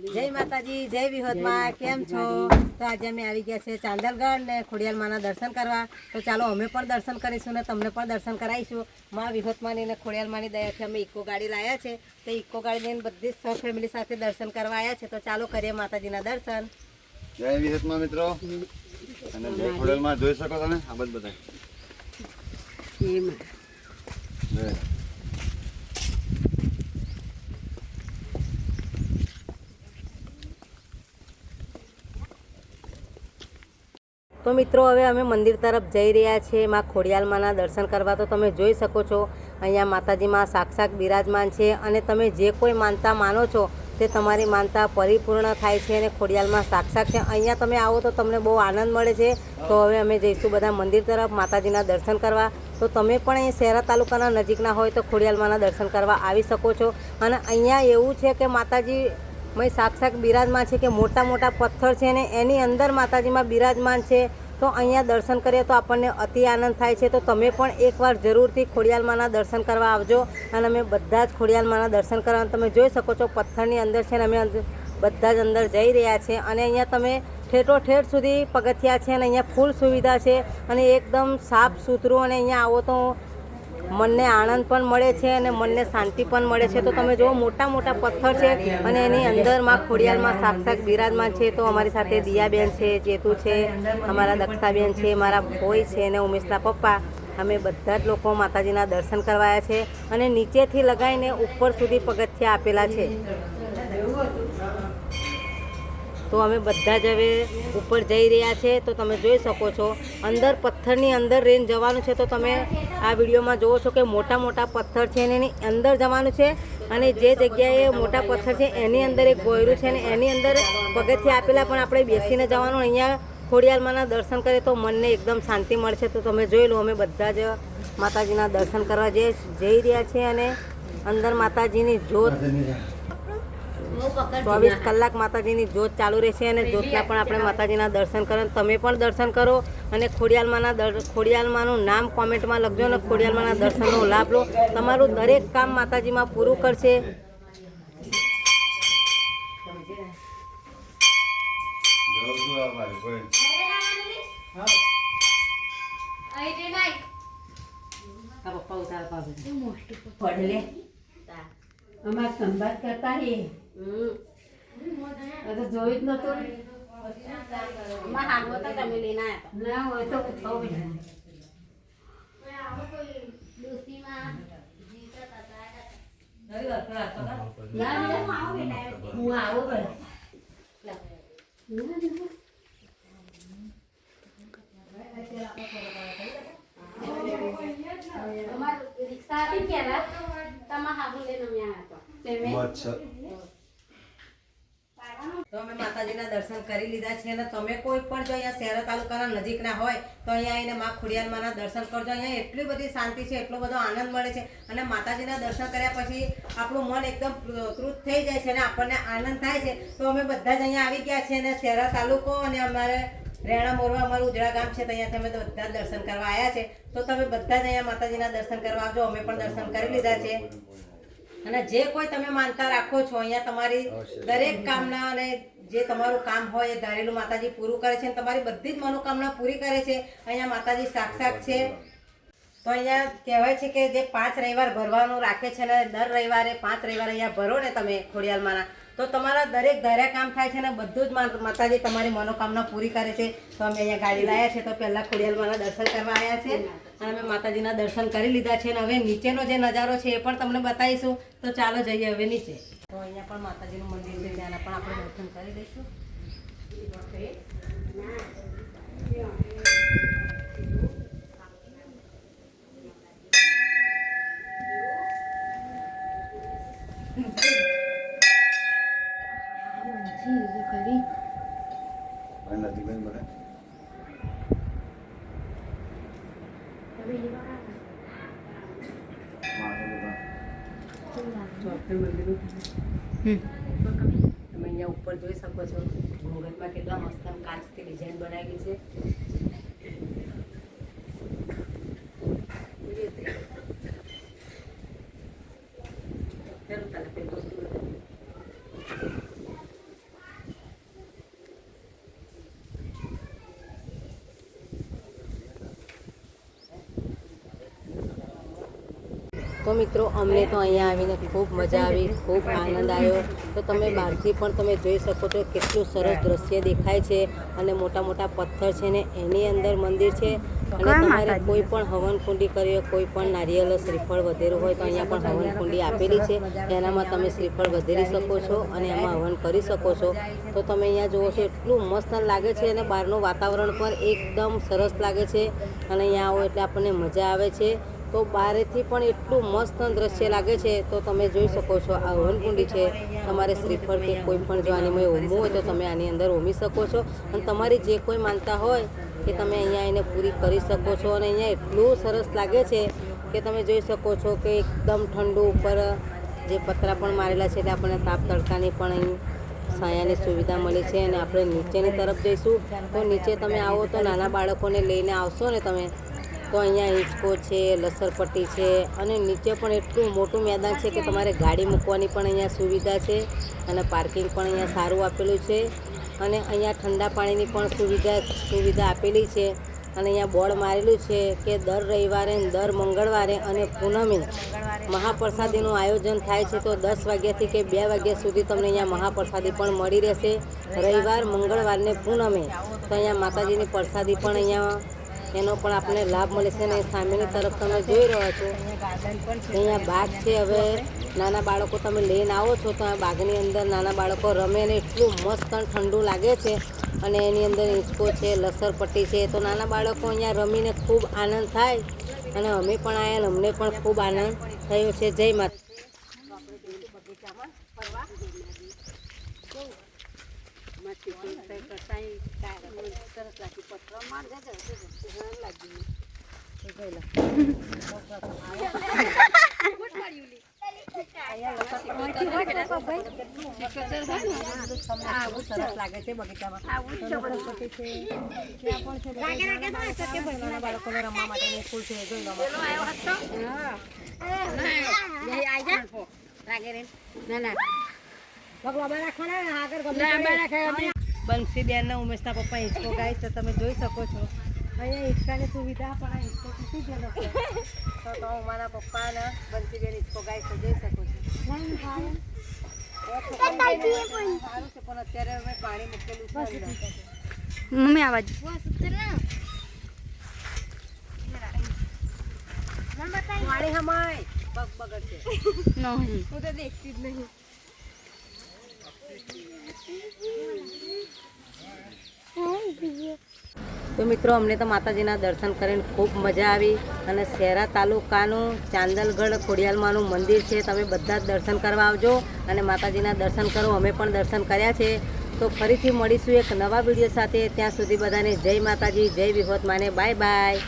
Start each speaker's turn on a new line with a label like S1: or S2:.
S1: જય માતાજી, જય વિહોતમાં. કેમ છો? તો આજે અમે આવી ગયા છે ચાંદલગઢ ને ખોડિયાલ માના દર્શન કરવા. તો ચાલો અમે પણ દર્શન કરીશું ને તમને પણ દર્શન કરાવીશું. માં વિહોતમાની ને ખોડિયાલ માની દયાથી અમે ઇકો ગાડી લાવ્યા છે. તો ઇકો ગાડી લઈને બધી જ ફેમિલી સાથે દર્શન કરવા આવ્યા છે. તો ચાલો કરીએ માતાજીના દર્શન.
S2: જય વિહોતમાં મિત્રો અને જય ખોડિયાલમાં. જોઈ શકો તમે આ બધા
S1: તો મિત્રો હવે અમે મંદિર તરફ જઈ રહ્યા છીએ માં ખોડિયાલ માના દર્શન કરવા. તો તમે જોઈ શકો છો અહીંયા માતાજીમાં સાક્ષાત બિરાજમાન છે અને તમે જે કોઈ માનતા માનો છો તે તમારી માનતા પરિપૂર્ણ થાય છે અને ખોડિયાલમાં સાક્ષાત છે. અહીંયા તમે આવો તો તમને બહુ આનંદ મળે છે. તો હવે અમે જઈશું બધા મંદિર તરફ માતાજીના દર્શન કરવા. તો તમે પણ અહીં શહેરા તાલુકાના નજીકના હોય તો ખોડિયાલ માના દર્શન કરવા આવી શકો છો. અને અહીંયા એવું છે કે માતાજી મય સાક્ષાત બિરાજમાન છે કે મોટા મોટા પથ્થર છે ને એની અંદર માતાજીમાં બિરાજમાન છે. તો અહીંયા દર્શન કરીએ તો આપણને અતિ આનંદ થાય છે. તો તમે પણ એકવાર જરૂરથી ખોડિયાલ માના દર્શન કરવા આવજો. અને અમે બધા જ ખોડિયાલ માના દર્શન કરવા તમે જોઈ શકો છો પથ્થરની અંદર છે ને અમે બધા જ અંદર જઈ રહ્યા છે. અને અહીંયા તમે ઠેઠ સુધી પગથિયા છે અને અહીંયા ફૂલ સુવિધા છે અને એકદમ સાફ સુથરું. અને અહીંયા આવો તો મનને આનંદ પણ મળે છે અને મનને શાંતિ પણ મળે છે. તો તમે જુઓ મોટા મોટા પથ્થર છે અને એની અંદરમાં ખોડિયાલમાં સાક્ષાત બિરાજમાન છે. તો અમારી સાથે દિયાબેન છે, ચેતુ છે, અમારા દક્ષાબેન છે, મારા ભોઈ છે અને ઉમેશના પપ્પા. અમે બધા જ લોકો માતાજીના દર્શન કરવાયા છે અને નીચેથી લગાવીને ઉપર સુધી પગથિયા આપેલા છે. તો અમે બધા જ હવે ઉપર જઈ રહ્યા છે. તો તમે જોઈ શકો છો અંદર પથ્થરની અંદર રેન જવાનું છે. તો તમે આ વિડીયોમાં જુઓ છો કે મોટા મોટા પથ્થર છે અને એની અંદર જવાનું છે. અને જે જગ્યાએ મોટા પથ્થર છે એની અંદર એક ગોયરું છે અને એની અંદર પગથિયા આપેલા પણ આપણે બેસીને જવાનું. અહીંયા ખોડિયાલમાંના દર્શન કરીએ તો મનને એકદમ શાંતિ મળશે. તો તમે જોઈ લો અમે બધા જ માતાજીના દર્શન કરવા જઈ રહ્યા છીએ અને અંદર માતાજીની જોત 24 કલાક માતાજીની જોત ચાલુ રહેશે અને જોતના પણ આપણે માતાજીના દર્શન કરો. તમે પણ દર્શન કરો અને ખોડિયાલમાંનું નામ કોમેન્ટમાં લખજો અને ખોડિયાલમાંના દર્શનનો લાભ લો. તમારું દરેક કામ માતાજીમાં પૂરું કરશે.
S3: અમાર સંવાદ કરતા હે જોઈ જ નતો ના હોય તો હું આવો રિક્ષા હતી પેલા તમારા હાબુ લઈને આવ્યા
S1: તો અમે માતાજીના દર્શન કરી લીધા છે અને તમે કોઈ પણ જો અહીંયા શહેરા તાલુકાના નજીકના હોય તો અહીંયા આવીને માં ખોડિયાલ માના દર્શન કરજો. અહીંયા એટલી બધી શાંતિ છે, એટલો બધો આનંદ મળે છે અને માતાજીના દર્શન કર્યા પછી આપણું મન એકદમ તૃપ્ત થઈ જાય છે અને આપણને આનંદ થાય છે. તો અમે બધા જ અહીંયા આવી ગયા છે અને શહેરા તાલુકો અને અમારે રેણા મોરવા અમારું ઉજળા ગામ છે. તો અહીંયાથી અમે બધા જ દર્શન કરવા આવ્યા છે. તો તમે બધા જ અહીંયા માતાજીના દર્શન કરવા આવજો. અમે પણ દર્શન કરી લીધા છે અને જે કોઈ તમે માનતા રાખો છો અહીંયા તમારી દરેક કામના અને જે તમારું કામ હોય એ ધારેલું માતાજી પૂરું કરે છે અને તમારી બધી જ મનોકામના પૂરી કરે છે. અહીંયા માતાજી સાક્ષાત છે. તો અહીંયા કહેવાય છે કે જે 5 રવિવાર ભરવાનું રાખે છે ને દર રવિવારે 5 રવિવાર અહીંયા ભરો ને તમે ખોડિયાલમાંના તો તમારા દરેક ધાર્યા કામ થાય છે ને બધું જ માતાજી તમારી મનોકામના પૂરી કરે છે. તો અમે અહીંયા ગાડી લાવ્યા છે. તો પહેલાં ખોડિયાલમાંના દર્શન કરવા આવ્યા છે અને અમે માતાજીના દર્શન કરી લીધા છે અને હવે નીચેનો જે નજારો છે એ પણ તમને બતાવીશું. તો ચાલો જઈએ હવે નીચે. તો અહીંયા પણ માતાજીનું મંદિર છે, ત્યાંના પણ આપણે દર્શન કરી દઈશું. તમે અહીંયા ઉપર જોઈ શકો છો ઘૂંઘટમાં કેટલા મસ્ત કાચથી ડિઝાઇન બનાવેલી છે. તો મિત્રો અમને તો અહીંયા આવીને ખૂબ મજા આવી, ખૂબ આનંદ આવ્યો. તો તમે બહારથી પણ તમે જોઈ શકો છો કેટલું સરસ દ્રશ્ય દેખાય છે અને મોટા મોટા પથ્થર છે ને એની અંદર મંદિર છે. અને તમારે કોઈ પણ હવનકુંડી કરી હોય, કોઈ પણ નારિયેળ શ્રીફળ વધેરું હોય તો અહીંયા પણ હવનકુંડી આપેલી છે. એનામાં તમે શ્રીફળ વધેરી શકો છો અને એમાં હવન કરી શકો છો. તો તમે અહીંયા જુઓ છો એટલું મસ્ત લાગે છે અને બહારનું વાતાવરણ પણ એકદમ સરસ લાગે છે અને અહીંયા આવો એટલે આપણને મજા આવે છે. તો બહારેથી પણ એટલું મસ્ત દ્રશ્ય લાગે છે. તો તમે જોઈ શકો છો આ હવનકુંડી છે. તમારે શ્રીફળ કે કોઈ પણ જો આની ઉમવું હોય તો તમે આની અંદર ઉમી શકો છો અને તમારી જે કોઈ માનતા હોય કે તમે અહીંયા એને પૂરી કરી શકો છો. અને અહીંયા એટલું સરસ લાગે છે કે તમે જોઈ શકો છો કે એકદમ ઠંડુ ઉપર જે પતરા પણ મારેલા છે એટલે આપણને તાપ તડકાની પણ અહીં છાયાની સુવિધા મળી છે. અને આપણે નીચેની તરફ જઈશું તો નીચે તમે આવો તો નાના બાળકોને લઈને આવશો ને તમે તો અહીંયા હિંચકો છે, લસરપટ્ટી છે અને નીચે પણ એટલું મોટું મેદાન છે કે તમારે ગાડી મૂકવાની પણ અહીંયા સુવિધા છે અને પાર્કિંગ પણ અહીંયા સારું આપેલું છે. અને અહીંયા ઠંડા પાણીની પણ સુવિધા આપેલી છે. અને અહીંયા બોર્ડ મારેલું છે કે દર રવિવારે દર મંગળવારે અને પૂનમે મહાપ્રસાદીનું આયોજન થાય છે. તો 10 વાગ્યાથી કે 2 વાગ્યા સુધી તમને અહીંયા મહાપ્રસાદી પણ મળી રહેશે. રવિવાર, મંગળવારને પૂનમે તો અહીંયા માતાજીની પ્રસાદી પણ અહીંયા એનો પણ આપણને લાભ મળે છે. અને સામેની તરફ તમે જોઈ રહ્યા છો અહીંયા બાગ છે. હવે નાના બાળકો તમે લઈને આવો છો તો આ બાગની અંદર નાના બાળકો રમે અને એટલું મસ્ત અને ઠંડુ લાગે છે. અને એની અંદર હિંચકો છે, લસરપટ્ટી છે. તો નાના બાળકો અહીંયા રમીને ખૂબ આનંદ થાય અને અમે પણ આવ્યા અને અમને પણ ખૂબ આનંદ થયો છે. જય માતા. સરસ લાગે છે બગીચામાં. નાના બાળકોને રમવા માટેની સ્કૂલ છે. જોઈ લો બંસીબેન ને ઉમેશના પપ્પા હિંચકો ગાય છે. તમે જોઈ શકો છો અહીંયા હિંચકાની સુવિધા પણ આ હિંચકો તૂટી ગયેલો છે. તો અમારા પપ્પા ને બંસીબેન હિંચકો ગાય છે. જોઈ શકો છો સારું છે પણ અત્યારે અમે પાણી મૂકેલું છે.
S3: મમ્મી આવાજ
S1: પાણી હમાય પગ બગડશે.
S3: નહીં
S1: હું તો દેખતી જ નહીં. તો મિત્રો અમને તો માતાજીના દર્શન કરીને ખૂબ મજા આવી. અને શહેરા તાલુકાનું ચાંદલગઢ ખોડિયાલમાનું મંદિર છે. તમે બધા જ દર્શન કરવા આવજો અને માતાજીના દર્શન કરો. અમે પણ દર્શન કર્યા છે. તો ફરીથી મળીશું એક નવા વિડીયો સાથે. ત્યાં સુધી બધાને જય માતાજી, જય વિહોત માને. Bye bye.